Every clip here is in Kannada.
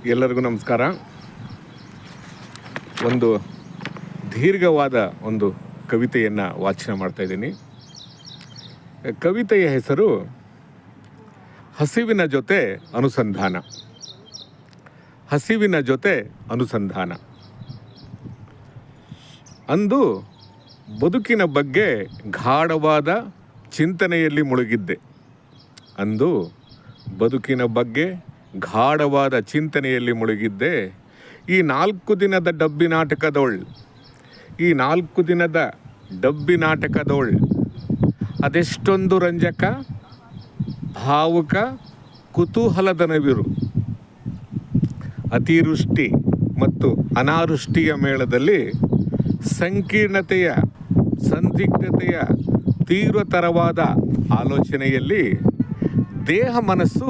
ಎಲ್ಲರಿಗೂ ನಮಸ್ಕಾರ. ಒಂದು ದೀರ್ಘವಾದ ಒಂದು ಕವಿತೆಯನ್ನು ವಾಚನ ಮಾಡ್ತಾ ಇದ್ದೀನಿ. ಕವಿತೆಯ ಹೆಸರು ಹಸಿವಿನ ಜೊತೆ ಅನುಸಂಧಾನ. ಹಸಿವಿನ ಜೊತೆ ಅನುಸಂಧಾನ. ಅಂದು ಬದುಕಿನ ಬಗ್ಗೆ ಗಾಢವಾದ ಚಿಂತನೆಯಲ್ಲಿ ಮುಳುಗಿದ್ದೆ. ಅಂದು ಬದುಕಿನ ಬಗ್ಗೆ ಗಾಢವಾದ ಚಿಂತನೆಯಲ್ಲಿ ಮುಳುಗಿದ್ದೆ. ಈ 4 ದಿನದ ಡಬ್ಬಿ ನಾಟಕದವಳು ಅದೆಷ್ಟೊಂದು ರಂಜಕ, ಭಾವುಕ, ಕುತೂಹಲದ ನವಿರು. ಅತಿವೃಷ್ಟಿ ಮತ್ತು ಅನಾವೃಷ್ಟಿಯ ಮೇಳದಲ್ಲಿ ಸಂಕೀರ್ಣತೆಯ, ಸಂದಿಗ್ಧತೆಯ ತೀವ್ರತರವಾದ ಆಲೋಚನೆಯಲ್ಲಿ ದೇಹ ಮನಸ್ಸು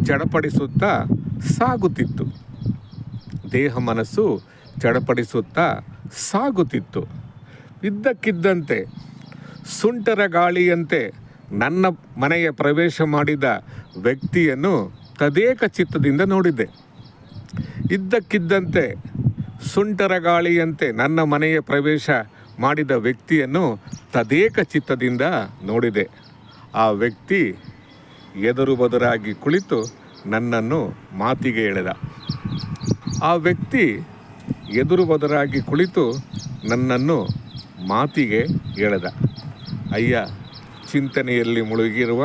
ಚಡಪಡಿಸುತ್ತಾ ಸಾಗುತ್ತಿತ್ತು. ಇದ್ದಕ್ಕಿದ್ದಂತೆ ಸುಂಟರ ಗಾಳಿಯಂತೆ ನನ್ನ ಮನೆಯ ಪ್ರವೇಶ ಮಾಡಿದ ವ್ಯಕ್ತಿಯನ್ನು ತದೇಕ ಚಿತ್ತದಿಂದ ನೋಡಿದೆ. ಇದ್ದಕ್ಕಿದ್ದಂತೆ ಸುಂಟರ ಗಾಳಿಯಂತೆ ನನ್ನ ಮನೆಯ ಪ್ರವೇಶ ಮಾಡಿದ ವ್ಯಕ್ತಿಯನ್ನು ತದೇಕ ಚಿತ್ತದಿಂದ ನೋಡಿದೆ. ಆ ವ್ಯಕ್ತಿ ಎದುರು ಬದುರಾಗಿ ಕುಳಿತು ನನ್ನನ್ನು ಮಾತಿಗೆ ಎಳೆದ. ಅಯ್ಯ, ಚಿಂತನೆಯಲ್ಲಿ ಮುಳುಗಿರುವ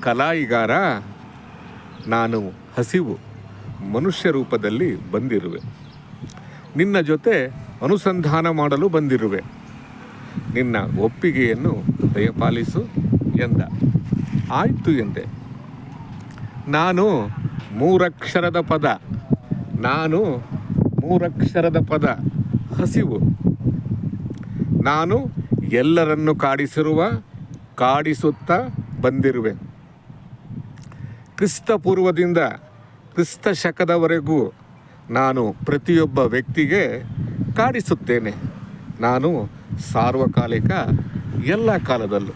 ಕಲಾಯಿಗಾರ, ನಾನು ಹಸಿವು ಮನುಷ್ಯ ರೂಪದಲ್ಲಿ ಬಂದಿರುವೆ. ನಿನ್ನ ಜೊತೆ ಅನುಸಂಧಾನ ಮಾಡಲು ಬಂದಿರುವೆ. ನಿನ್ನ ಒಪ್ಪಿಗೆಯನ್ನು ದಯಪಾಲಿಸು ಎಂದ. ಆಯಿತು ಎಂದೆ. ನಾನು ಮೂರಕ್ಷರದ ಪದ ಹಸಿವು. ನಾನು ಎಲ್ಲರನ್ನು ಕಾಡಿಸುತ್ತಾ ಬಂದಿರುವೆ. ಕ್ರಿಸ್ತಪೂರ್ವದಿಂದ ಕ್ರಿಸ್ತ ಶಕದವರೆಗೂ ನಾನು ಪ್ರತಿಯೊಬ್ಬ ವ್ಯಕ್ತಿಗೆ ಕಾಡಿಸುತ್ತೇನೆ. ನಾನು ಸಾರ್ವಕಾಲಿಕ, ಎಲ್ಲ ಕಾಲದಲ್ಲೂ.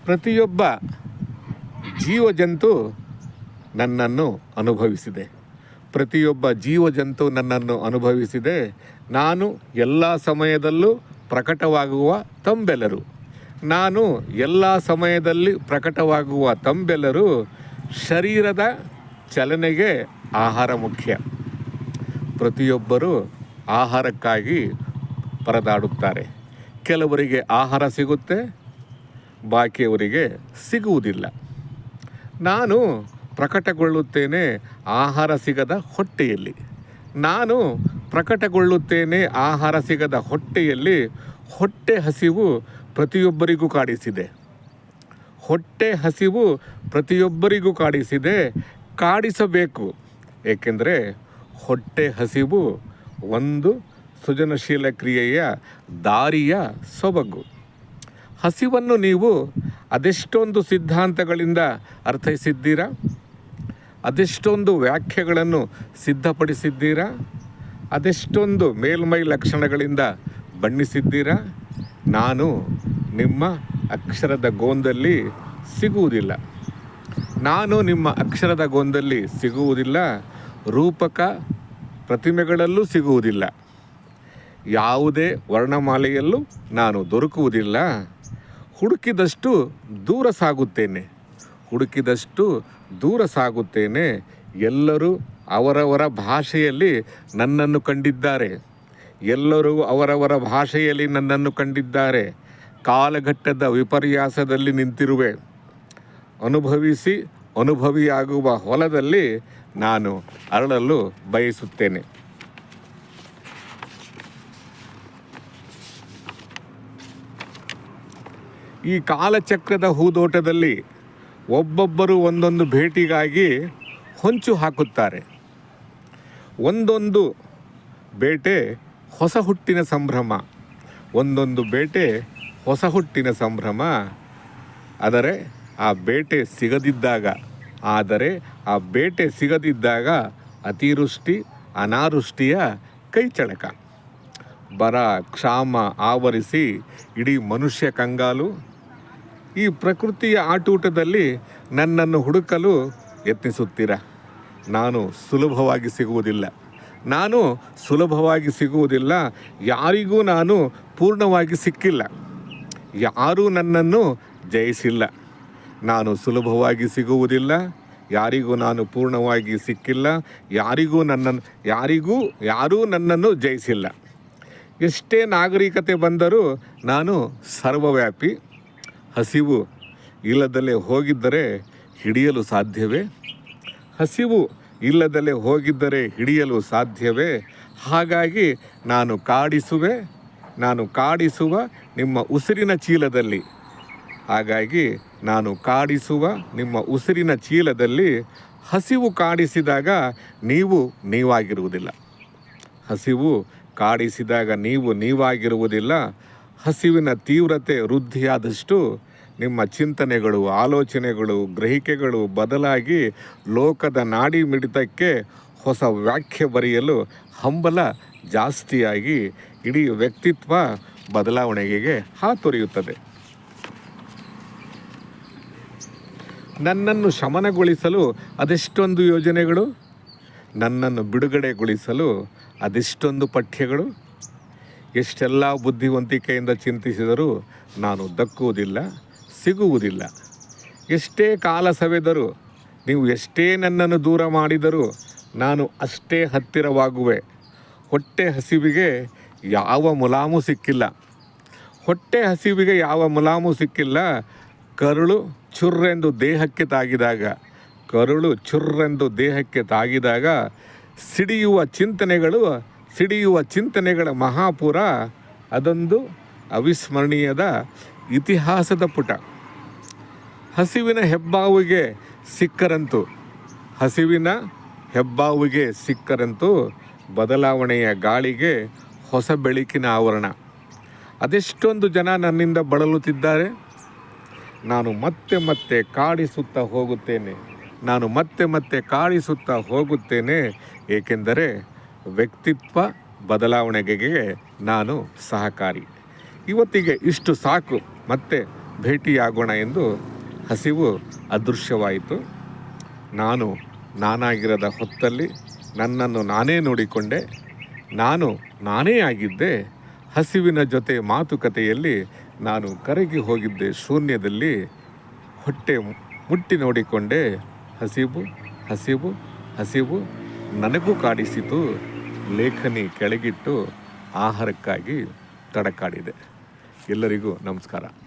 ಪ್ರತಿಯೊಬ್ಬ ಜೀವಜಂತು ನನ್ನನ್ನು ಅನುಭವಿಸಿದೆ. ನಾನು ಎಲ್ಲ ಸಮಯದಲ್ಲೂ ಪ್ರಕಟವಾಗುವ ತಂಬೆಲ್ಲರೂ ಶರೀರದ ಚಲನೆಗೆ ಆಹಾರ ಮುಖ್ಯ. ಪ್ರತಿಯೊಬ್ಬರೂ ಆಹಾರಕ್ಕಾಗಿ ಪರದಾಡುತ್ತಾರೆ. ಕೆಲವರಿಗೆ ಆಹಾರ ಸಿಗುತ್ತೆ, ಬಾಕಿಯವರಿಗೆ ಸಿಗುವುದಿಲ್ಲ. ನಾನು ಪ್ರಕಟಗೊಳ್ಳುತ್ತೇನೆ ಆಹಾರ ಸಿಗದ ಹೊಟ್ಟೆಯಲ್ಲಿ. ಹೊಟ್ಟೆ ಹಸಿವು ಪ್ರತಿಯೊಬ್ಬರಿಗೂ ಕಾಡಿಸಿದೆ. ಕಾಡಿಸಬೇಕು, ಏಕೆಂದರೆ ಹೊಟ್ಟೆ ಹಸಿವು ಒಂದು ಸೃಜನಶೀಲ ಕ್ರಿಯೆಯ ದಾರಿಯ ಸೊಬಗು. ಹಸಿವನ್ನು ನೀವು ಅದೆಷ್ಟೊಂದು ಸಿದ್ಧಾಂತಗಳಿಂದ ಅರ್ಥೈಸಿದ್ದೀರಾ, ಅದೆಷ್ಟೊಂದು ವ್ಯಾಖ್ಯೆಗಳನ್ನು ಸಿದ್ಧಪಡಿಸಿದ್ದೀರಾ, ಅದೆಷ್ಟೊಂದು ಮೇಲ್ಮೈ ಲಕ್ಷಣಗಳಿಂದ ಬಣ್ಣಿಸಿದ್ದೀರಾ. ನಾನು ನಿಮ್ಮ ಅಕ್ಷರದ ಗೋಂದಲ್ಲಿ ಸಿಗುವುದಿಲ್ಲ. ರೂಪಕ ಪ್ರತಿಮೆಗಳಲ್ಲೂ ಸಿಗುವುದಿಲ್ಲ. ಯಾವುದೇ ವರ್ಣಮಾಲೆಯಲ್ಲೂ ನಾನು ದೊರಕುವುದಿಲ್ಲ. ಹುಡುಕಿದಷ್ಟು ದೂರ ಸಾಗುತ್ತೇನೆ. ಎಲ್ಲರೂ ಅವರವರ ಭಾಷೆಯಲ್ಲಿ ನನ್ನನ್ನು ಕಂಡಿದ್ದಾರೆ. ಕಾಲಘಟ್ಟದ ವಿಪರ್ಯಾಸದಲ್ಲಿ ನಿಂತಿರುವೆ. ಅನುಭವಿಯಾಗುವ ಹೊಲದಲ್ಲಿ ನಾನು ಅರಳಲು ಬಯಸುತ್ತೇನೆ. ಈ ಕಾಲಚಕ್ರದ ಹೂದೋಟದಲ್ಲಿ ಒಬ್ಬೊಬ್ಬರು ಒಂದೊಂದು ಭೇಟಿಗಾಗಿ ಹೊಂಚು ಹಾಕುತ್ತಾರೆ. ಒಂದೊಂದು ಬೇಟೆ ಹೊಸ ಹುಟ್ಟಿನ ಸಂಭ್ರಮ. ಆದರೆ ಆ ಬೇಟೆ ಸಿಗದಿದ್ದಾಗ ಅತಿವೃಷ್ಟಿ, ಅನಾವೃಷ್ಟಿಯ ಕೈಚಳಕ. ಬರ ಕ್ಷಾಮ ಆವರಿಸಿ ಇಡೀ ಮನುಷ್ಯ ಕಂಗಾಲು. ಈ ಪ್ರಕೃತಿಯ ಆಟೂಟದಲ್ಲಿ ನನ್ನನ್ನು ಹುಡುಕಲು ಯತ್ನಿಸುತ್ತೀರ. ನಾನು ಸುಲಭವಾಗಿ ಸಿಗುವುದಿಲ್ಲ. ಯಾರಿಗೂ ನಾನು ಪೂರ್ಣವಾಗಿ ಸಿಕ್ಕಿಲ್ಲ. ಯಾರೂ ನನ್ನನ್ನು ಜಯಿಸಿಲ್ಲ. ನಾನು ಸುಲಭವಾಗಿ ಸಿಗುವುದಿಲ್ಲ. ಯಾರಿಗೂ ನಾನು ಪೂರ್ಣವಾಗಿ ಸಿಕ್ಕಿಲ್ಲ. ಯಾರೂ ನನ್ನನ್ನು ಜಯಿಸಿಲ್ಲ. ಎಷ್ಟೇ ನಾಗರಿಕತೆ ಬಂದರೂ ನಾನು ಸರ್ವವ್ಯಾಪಿ. ಹಸಿವು ಇಲ್ಲದಲ್ಲೇ ಹೋಗಿದ್ದರೆ ಹಿಡಿಯಲು ಸಾಧ್ಯವೇ? ಹಾಗಾಗಿ ನಾನು ಕಾಡಿಸುವ ನಿಮ್ಮ ಉಸಿರಿನ ಚೀಲದಲ್ಲಿ ಹಸಿವು ಕಾಡಿಸಿದಾಗ ನೀವಾಗಿರುವುದಿಲ್ಲ. ಹಸಿವಿನ ತೀವ್ರತೆ ವೃದ್ಧಿಯಾದಷ್ಟು ನಿಮ್ಮ ಚಿಂತನೆಗಳು, ಆಲೋಚನೆಗಳು, ಗ್ರಹಿಕೆಗಳು ಬದಲಾಗಿ ಲೋಕದ ನಾಡಿ ಮಿಡಿತಕ್ಕೆ ಹೊಸ ವ್ಯಾಖ್ಯೆ ಬರೆಯಲು ಹಂಬಲ ಜಾಸ್ತಿಯಾಗಿ ಇಡೀ ವ್ಯಕ್ತಿತ್ವ ಬದಲಾವಣೆಗೆ ಹಾತೊರೆಯುತ್ತದೆ. ನನ್ನನ್ನು ಶಮನಗೊಳಿಸಲು ಅದೆಷ್ಟೊಂದು ಯೋಜನೆಗಳು, ನನ್ನನ್ನು ಬಿಡುಗಡೆಗೊಳಿಸಲು ಅದೆಷ್ಟೊಂದು ಪಠ್ಯಗಳು. ಎಷ್ಟೆಲ್ಲ ಬುದ್ಧಿವಂತಿಕೆಯಿಂದ ಚಿಂತಿಸಿದರೂ ನಾನು ಸಿಗುವುದಿಲ್ಲ. ಎಷ್ಟೇ ಕಾಲ ಸವೆದರೂ, ನೀವು ಎಷ್ಟೇ ನನ್ನನ್ನು ದೂರ ಮಾಡಿದರೂ ನಾನು ಅಷ್ಟೇ ಹತ್ತಿರವಾಗುವೆ. ಹೊಟ್ಟೆ ಹಸಿವಿಗೆ ಯಾವ ಮುಲಾಮು ಸಿಕ್ಕಿಲ್ಲ. ಕರುಳು ಚುರ್ರೆಂದು ದೇಹಕ್ಕೆ ತಾಗಿದಾಗ ಸಿಡಿಯುವ ಚಿಂತನೆಗಳ ಮಹಾಪುರ, ಅದೊಂದು ಅವಿಸ್ಮರಣೀಯದ ಇತಿಹಾಸದ ಪುಟ. ಹಸಿವಿನ ಹೆಬ್ಬಾವಿಗೆ ಸಿಕ್ಕರಂತೂ ಬದಲಾವಣೆಯ ಗಾಳಿಗೆ ಹೊಸ ಬೆಳಕಿನ ಆವರಣ. ಅದೆಷ್ಟೊಂದು ಜನ ನನ್ನಿಂದ ಬಳಲುತ್ತಿದ್ದಾರೆ. ನಾನು ಮತ್ತೆ ಕಾಡಿಸುತ್ತಾ ಹೋಗುತ್ತೇನೆ. ಏಕೆಂದರೆ ವ್ಯಕ್ತಿತ್ವ ಬದಲಾವಣೆಗೆ ನಾನು ಸಹಕಾರಿ. ಇವತ್ತಿಗೆ ಇಷ್ಟು ಸಾಕು, ಮತ್ತೆ ಭೇಟಿಯಾಗೋಣ ಎಂದು ಹಸಿವು ಅದೃಶ್ಯವಾಯಿತು. ನಾನಾಗಿರದ ಹೊತ್ತಲ್ಲಿ ನನ್ನನ್ನು ನಾನೇ ನೋಡಿಕೊಂಡೆ. ನಾನೇ ಆಗಿದ್ದೆ. ಹಸಿವಿನ ಜೊತೆ ಮಾತುಕತೆಯಲ್ಲಿ ನಾನು ಕರಗಿ ಹೋಗಿದ್ದೆ ಶೂನ್ಯದಲ್ಲಿ. ಹೊಟ್ಟೆ ಮುಟ್ಟಿ ನೋಡಿಕೊಂಡೆ. ಹಸಿವು ನನಗೂ ಕಾಡಿಸಿತು. ಲೇಖನಿ ಕೆಳಗಿಟ್ಟು ಆಹಾರಕ್ಕಾಗಿ ತಡಕಾಡಿದೆ. ಎಲ್ಲರಿಗೂ ನಮಸ್ಕಾರ.